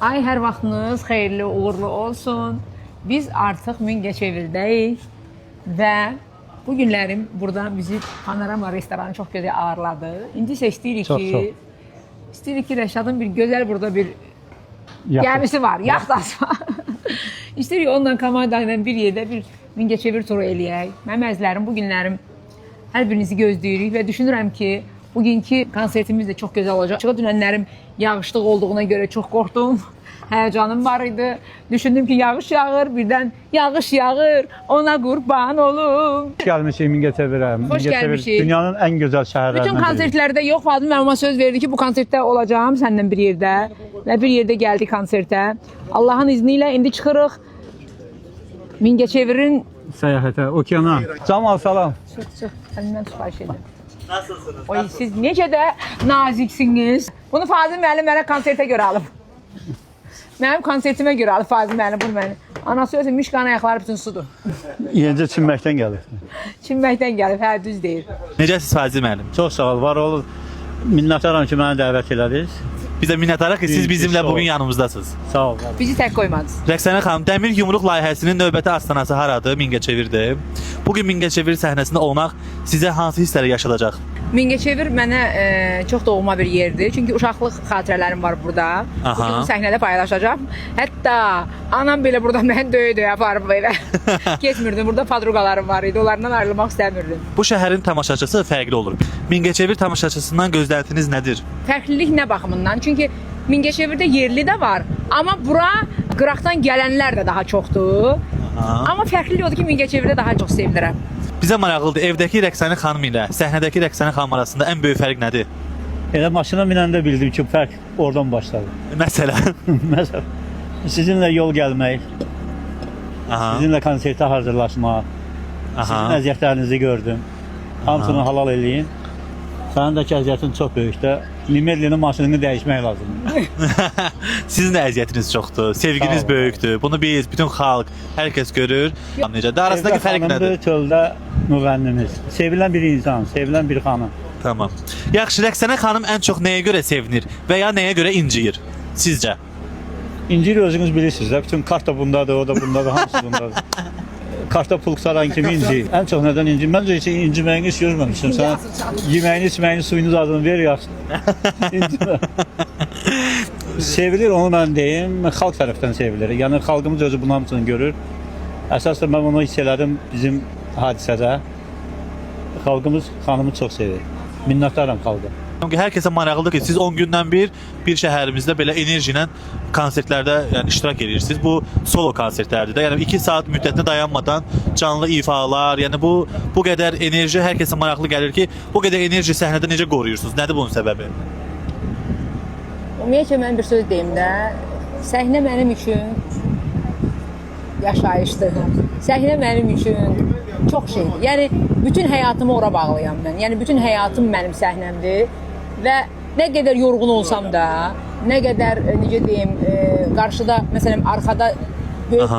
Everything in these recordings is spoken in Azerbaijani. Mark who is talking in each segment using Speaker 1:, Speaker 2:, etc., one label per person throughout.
Speaker 1: Ay, hər vaxtınız xeyirli, uğurlu olsun. Biz artıq Mingəçevirdəyik və bu günlərim burada bizi Panorama restoranı çox gözəl ağırladı. İndi isə istəyirik ki, Rəşadın bir gözəl burada bir gəmisi var, yaxtası var. İstəyirik onunla komanda ilə bir yerdə bir Mingəçevir turu eləyək. Mənim əzizlərim, bu günlərim hər birinizi gözləyirik və düşünürəm ki, bugünkü konsertimiz də çox gözəl olacaq. Dünənlərim yağışlıq olduğuna görə çox qorxdum. Həyəcanım var idi. Düşündüm ki, yağış yağır, birdən yağış yağır, ona qurban olum.
Speaker 2: Hoş gəlmişik Mingəçevirə.
Speaker 1: Hoş gəlmişik.
Speaker 2: Dünyanın ən gözəl şəhərlərindən biri.
Speaker 1: Bütün konsertlərdə yox, Fadim mənim söz verdi ki, bu konsertdə olacağım səndən bir yerdə və bir yerdə gəldik konsertə. Allahın izni ilə indi çıxırıq Mingəçevirin
Speaker 2: səyahətə, okeana. Camal, salam.
Speaker 1: Çox, əlimdən sifariş edin.
Speaker 3: Nasılsınız?
Speaker 1: Oy, siz necə də naziksiniz. Bunu Fadim müəllim mənə konsertə görə alıb. Mənim konsertimə görə alıb Fadim müəllim bunu mənə. Anası özü Mişqanın ayaqları bütün sudur.
Speaker 2: Yenicə çinməkdən gəlir.
Speaker 1: Çinməkdən gəlib, hə, düz deyir.
Speaker 3: Necəsiz Fazil müəllim?
Speaker 2: Çox sağ ol, var olun. Minnətdaram ki, məni dəvət elədiniz.
Speaker 3: Biz də minnətdarıq ki, siz bizimlə bugün yanımızdasınız.
Speaker 2: Sağ ol.
Speaker 1: Bizi tək qoymadınız.
Speaker 3: Rəqsanə xanım, Dəmir Yumruq layihəsinin növbəti astanası haradır? Mingəçevirdir. Bugün Mingəçevir səhnəsində olmaq sizə hansı hissləri yaşadacaq?
Speaker 1: Mingəçevir mənə çox doğma bir yerdir. Çünki uşaqlıq xatirələrim var burada. Bugün səhnədə paylaşacağam. Hətta anam belə burada məni döyə-döyə aparıb belə. Getmirdim. Burada padruqalarım var idi. Onlardan ayrılmaq istəmirdim.
Speaker 3: Bu şəhərin tamaşaçısı fərqli olur. Mingəçevir tamaşaçısından gözləntiniz nədir?
Speaker 1: Fərqlilik nə baxımından? Çünki Mingəçevirdə yerli də var. Amma bura qıraqdan gələnlər də daha çoxdur. Amma fərqlilik odur ki, Mingəçevirdə daha çox sevinirəm.
Speaker 3: Bizə maraqlıdır, evdəki Rəqsanə xanım ilə səhnədəki Rəqsanə xanım arasında ən böyük fərq nədir?
Speaker 2: Elə maşına minəndə bildim ki, fərq oradan başladı.
Speaker 3: Məsələn?
Speaker 2: Məsələn, sizinlə yol gəlmək, sizinlə konsertə hazırlaşmaq, sizin əziyyətlərinizi gördüm. Hamısını halal eləyin. Sənin də ki, əziyyətin çox böyükdə. Nimedlinin maşınını dəyişmək lazımdır.
Speaker 3: Sizin də əziyyətiniz çoxdur, sevginiz böyükdür. Bunu biz, bütün xalq, hər kəs görür. Necə? Arasındakı fərq nədir?
Speaker 2: Çöldə müğənnimiz. Sevilən bir insan, sevilən bir xanım.
Speaker 3: Tamam. Yaxşı, Rəqsanə xanım ən çox nəyə görə sevinir və ya nəyə görə inciyir? Sizcə?
Speaker 2: İncir özünüz bilirsiniz də, bütün kart da bundadır, o da bundadır, hamısı bundadır. Kartda pul saran kimi incir. Ən çox nədən incir? Məncə heç inciməyini heç görməmişəm. Sən yeməyini, içməyini, suyunu zadını ver, yaxşı. İncimə. Sevilir, onu mən deyim, xalq tərəfdən sevilir. Yəni, xalqımız özü bunun hamısını görür. Əsasda mən onu hiss elədim bizim hadisədə. Xalqımız xanımı çox sevir. Minnətdaram xalqa.
Speaker 3: Hər kəsə maraqlıdır ki, siz 10 gündən bir şəhərimizdə belə enerji ilə konsertlərdə yəni iştirak edirsiniz. Bu solo konsertlərdir də. Yəni 2 saat müddətində dayanmadan canlı ifalar, yəni bu qədər enerji hər kəsə maraqlı gəlir ki, bu qədər enerji səhnədə necə qoruyursunuz? Nədir bunun səbəbi?
Speaker 1: Ümumiyyətlə mən bir söz deyim də, səhnə mənim üçün yaşayışdır. Səhnə mənim üçün çox şeydir. Yəni bütün həyatımı ora bağlayam mən. Yəni bütün həyatım mənim səhnəmdir və nə qədər yorğun olsam da, nə qədər necə deyim, qarşıda məsələn arxada böyük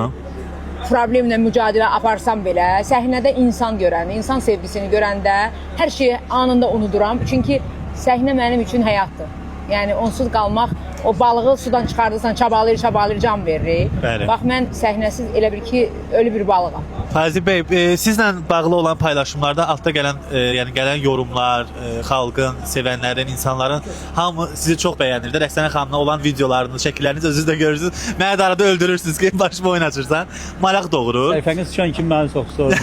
Speaker 1: problemlə mücadilə aparsam belə, səhnədə insan görən, insan sevgisini görəndə hər şeyi anında unuduram. Çünki səhnə mənim üçün həyatdır. Yəni onsuz qalmaq, o balığı sudan çıxardırsan, çabalayır, can verir.
Speaker 3: Bəli.
Speaker 1: Bax mən səhnəsiz elə bir ki, ölü bir balığam.
Speaker 3: Fazil bəy, sizlə bağlı olan paylaşımlarda altda gələn, yəni gələn yorumlar, xalqın, sevənlərin, insanların hamı sizi çox bəyənir. Rəqsanə xanımla olan videolarınız, şəkilləriniz özünüz də görürsünüz. Mənə də arada öldürürsünüz ki, başımı oynaçırsan. Maraq doğurur.
Speaker 2: Səhifəniz düşən kimi məni çox sorur.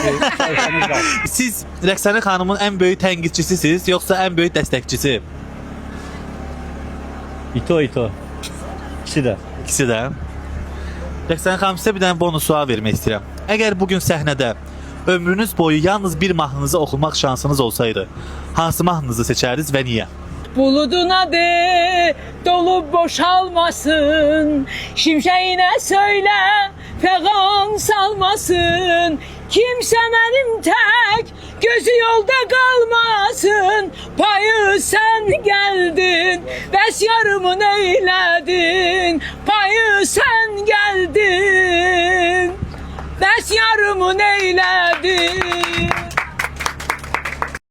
Speaker 3: Siz Rəqsanə xanımın ən böyük tənqidçisisiniz, yoxsa ən böyük dəstəkçisi?
Speaker 2: İto. İkisi də.
Speaker 3: İkisi də. Rəqsanə xanım, sizə bir dənə bonus sual vermək istəyirəm. Əgər bugün səhnədə ömrünüz boyu yalnız bir mahnınızı oxumaq şansınız olsaydı, hansı mahnınızı seçərdiniz və niyə?
Speaker 1: Buluduna de, dolup boşalmasın, şimşeğine söyle, fegan salmasın. Kimse benim tek, gözü yolda kalmasın. Payı sen geldin, bəs yarımı neyledin? Payı sen geldin, bəs yarımı neyledin?